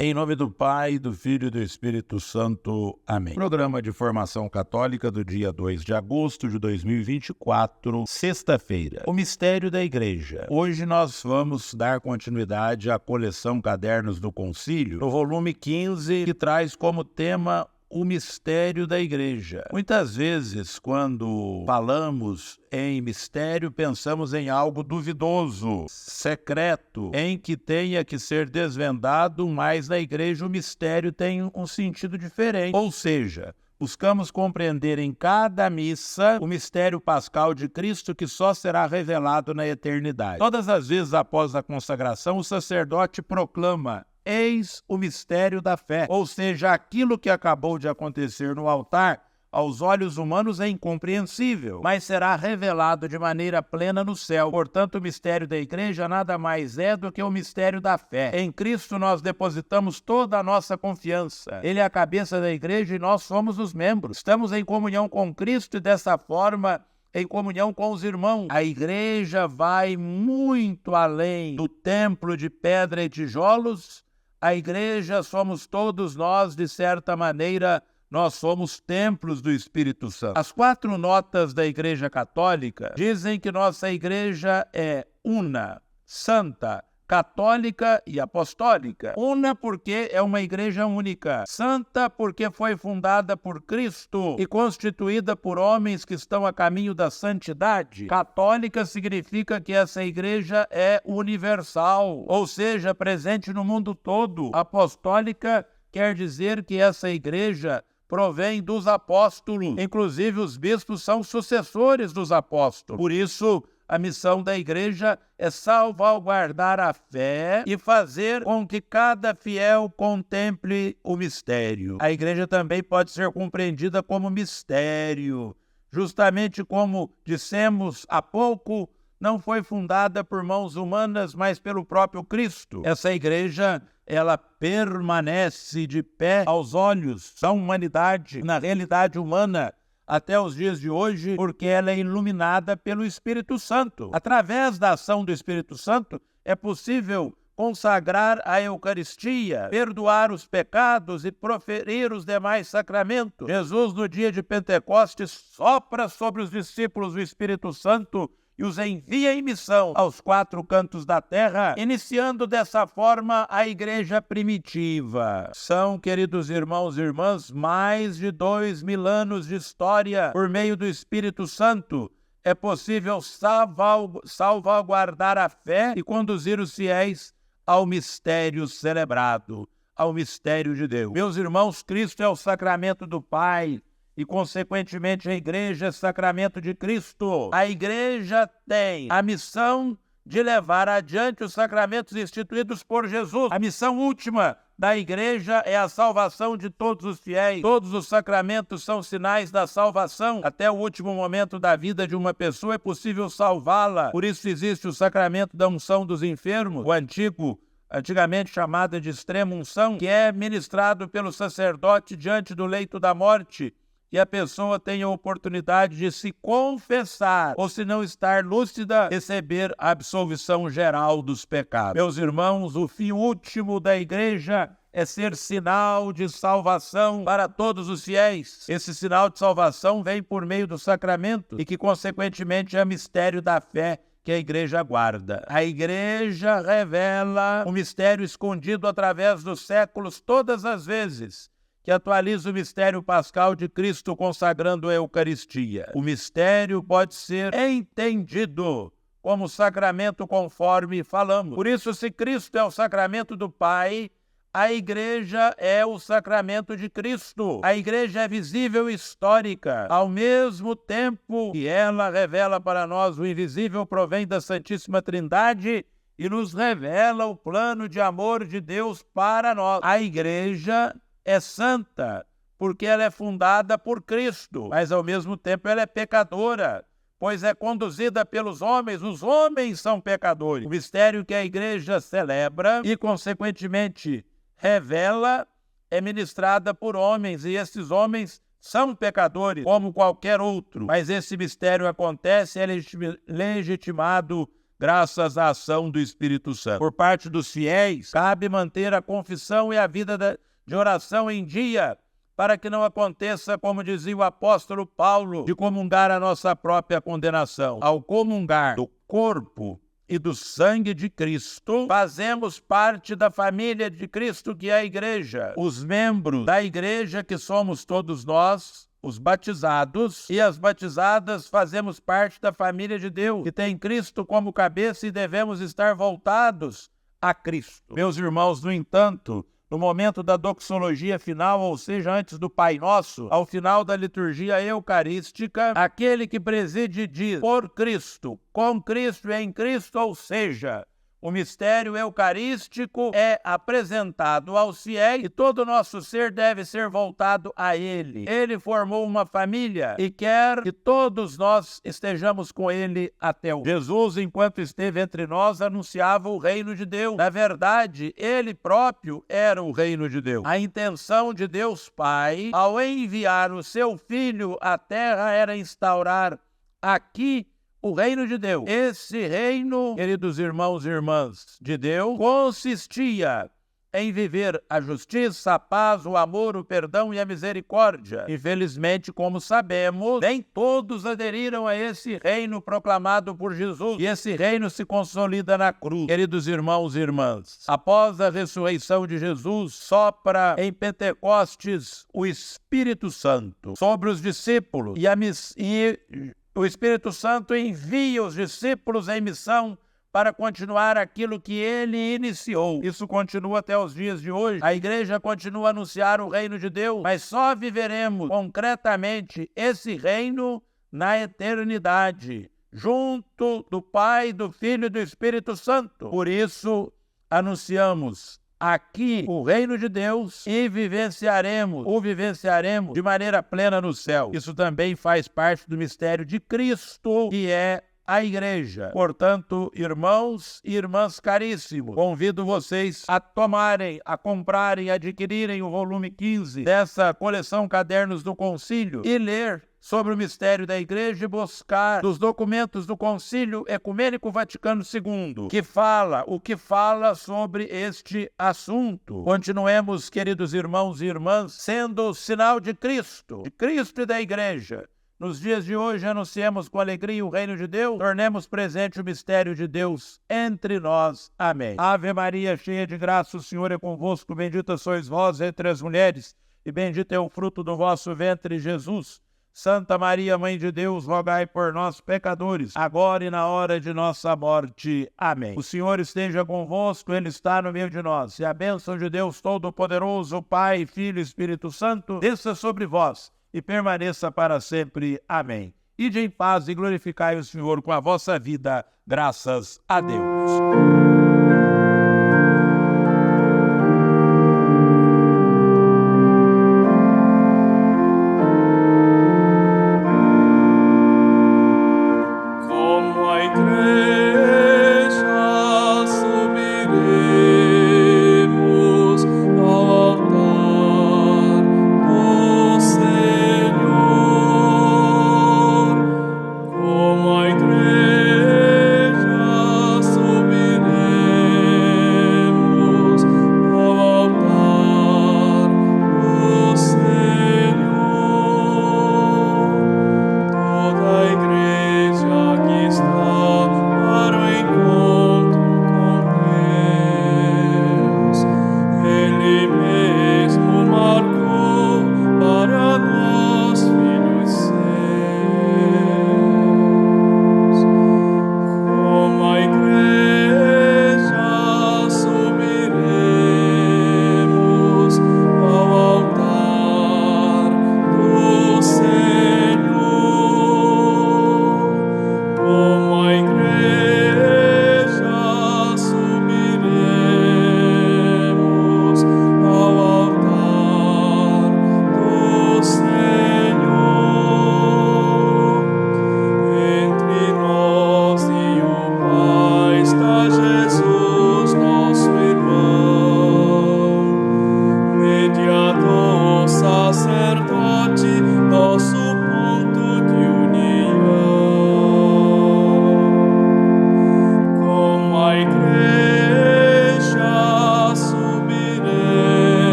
Em nome do Pai, do Filho e do Espírito Santo. Amém. Programa de Formação Católica do dia 2 de agosto de 2024, sexta-feira. O Mistério da Igreja. Hoje nós vamos dar continuidade à coleção Cadernos do Concílio, no volume 15, que traz como tema o mistério da Igreja. Muitas vezes, quando falamos em mistério, pensamos em algo duvidoso, secreto, em que tenha que ser desvendado, mas na Igreja o mistério tem um sentido diferente. Ou seja, buscamos compreender em cada missa o mistério pascal de Cristo, que só será revelado na eternidade. Todas as vezes após a consagração, o sacerdote proclama: eis o mistério da fé, ou seja, aquilo que acabou de acontecer no altar, aos olhos humanos é incompreensível, mas será revelado de maneira plena no céu. Portanto, o mistério da Igreja nada mais é do que o mistério da fé. Em Cristo nós depositamos toda a nossa confiança. Ele é a cabeça da Igreja e nós somos os membros. Estamos em comunhão com Cristo e dessa forma em comunhão com os irmãos. A Igreja vai muito além do templo de pedra e tijolos. A Igreja somos todos nós, de certa maneira, nós somos templos do Espírito Santo. As 4 notas da Igreja Católica dizem que nossa Igreja é una, santa, católica e apostólica. Una porque é uma igreja única. Santa porque foi fundada por Cristo e constituída por homens que estão a caminho da santidade. Católica significa que essa igreja é universal, ou seja, presente no mundo todo. Apostólica quer dizer que essa igreja provém dos apóstolos. Inclusive, os bispos são sucessores dos apóstolos. Por isso, a missão da Igreja é salvaguardar a fé e fazer com que cada fiel contemple o mistério. A Igreja também pode ser compreendida como mistério. Justamente como dissemos há pouco, não foi fundada por mãos humanas, mas pelo próprio Cristo. Essa Igreja, ela permanece de pé aos olhos da humanidade, na realidade humana, até os dias de hoje, porque ela é iluminada pelo Espírito Santo. Através da ação do Espírito Santo, é possível consagrar a Eucaristia, perdoar os pecados e proferir os demais sacramentos. Jesus, no dia de Pentecostes, sopra sobre os discípulos o Espírito Santo e os envia em missão aos 4 cantos da terra, iniciando dessa forma a igreja primitiva. São, queridos irmãos e irmãs, mais de 2000 anos de história. Por meio do Espírito Santo, é possível salvaguardar a fé e conduzir os fiéis ao mistério celebrado, ao mistério de Deus. Meus irmãos, Cristo é o sacramento do Pai, e, consequentemente, a Igreja é sacramento de Cristo. A Igreja tem a missão de levar adiante os sacramentos instituídos por Jesus. A missão última da Igreja é a salvação de todos os fiéis. Todos os sacramentos são sinais da salvação. Até o último momento da vida de uma pessoa é possível salvá-la. Por isso existe o sacramento da unção dos enfermos, antigamente chamada de extrema unção, que é ministrado pelo sacerdote diante do leito da morte, que a pessoa tenha a oportunidade de se confessar, ou se não estar lúcida, receber a absolvição geral dos pecados. Meus irmãos, o fim último da Igreja é ser sinal de salvação para todos os fiéis. Esse sinal de salvação vem por meio do sacramento e que, consequentemente, é mistério da fé que a Igreja guarda. A Igreja revela o mistério escondido através dos séculos todas as vezes que atualiza o mistério pascal de Cristo consagrando a Eucaristia. O mistério pode ser entendido como sacramento conforme falamos. Por isso, se Cristo é o sacramento do Pai, a Igreja é o sacramento de Cristo. A Igreja é visível e histórica. Ao mesmo tempo que ela revela para nós o invisível provém da Santíssima Trindade e nos revela o plano de amor de Deus para nós. A Igreja é santa, porque ela é fundada por Cristo, mas ao mesmo tempo ela é pecadora, pois é conduzida pelos homens, os homens são pecadores. O mistério que a Igreja celebra e, consequentemente, revela, é ministrada por homens, e esses homens são pecadores, como qualquer outro. Mas esse mistério acontece, é legitimado graças à ação do Espírito Santo. Por parte dos fiéis, cabe manter a confissão e a vida de oração em dia, para que não aconteça, como dizia o apóstolo Paulo, de comungar a nossa própria condenação. Ao comungar do corpo e do sangue de Cristo, fazemos parte da família de Cristo, que é a igreja. Os membros da igreja, que somos todos nós, os batizados e as batizadas, fazemos parte da família de Deus, que tem Cristo como cabeça, e devemos estar voltados a Cristo. Meus irmãos, no entanto, no momento da doxologia final, ou seja, antes do Pai Nosso, ao final da liturgia eucarística, aquele que preside diz: por Cristo, com Cristo e em Cristo, ou seja, o mistério eucarístico é apresentado aos fiéis e todo o nosso ser deve ser voltado a Ele. Ele formou uma família e quer que todos nós estejamos com Ele até o fim. Jesus, enquanto esteve entre nós, anunciava o reino de Deus. Na verdade, Ele próprio era o reino de Deus. A intenção de Deus Pai, ao enviar o seu Filho à terra, era instaurar aqui o reino de Deus. Esse reino, queridos irmãos e irmãs de Deus, consistia em viver a justiça, a paz, o amor, o perdão e a misericórdia. Infelizmente, como sabemos, nem todos aderiram a esse reino proclamado por Jesus. E esse reino se consolida na cruz. Queridos irmãos e irmãs, após a ressurreição de Jesus, sopra em Pentecostes o Espírito Santo sobre os discípulos, o Espírito Santo envia os discípulos em missão para continuar aquilo que ele iniciou. Isso continua até os dias de hoje. A igreja continua a anunciar o reino de Deus, mas só viveremos concretamente esse reino na eternidade, junto do Pai, do Filho e do Espírito Santo. Por isso, anunciamos aqui o reino de Deus e vivenciaremos de maneira plena no céu. Isso também faz parte do mistério de Cristo, que é a igreja. Portanto, irmãos e irmãs caríssimos, convido vocês a tomarem, a comprarem, a adquirirem o volume 15 dessa coleção Cadernos do Concílio e ler sobre o mistério da igreja e buscar dos documentos do Concílio Ecumênico Vaticano II, o que fala sobre este assunto. Continuemos, queridos irmãos e irmãs, sendo sinal de Cristo e da igreja. Nos dias de hoje, anunciemos com alegria o reino de Deus, tornemos presente o mistério de Deus entre nós. Amém. Ave Maria, cheia de graça, o Senhor é convosco, bendita sois vós entre as mulheres, e bendito é o fruto do vosso ventre, Jesus. Santa Maria, Mãe de Deus, rogai por nós, pecadores, agora e na hora de nossa morte. Amém. O Senhor esteja convosco, Ele está no meio de nós, e a bênção de Deus Todo-Poderoso, Pai, Filho e Espírito Santo, desça sobre vós e permaneça para sempre. Amém. Ide em paz e glorificai o Senhor com a vossa vida. Graças a Deus.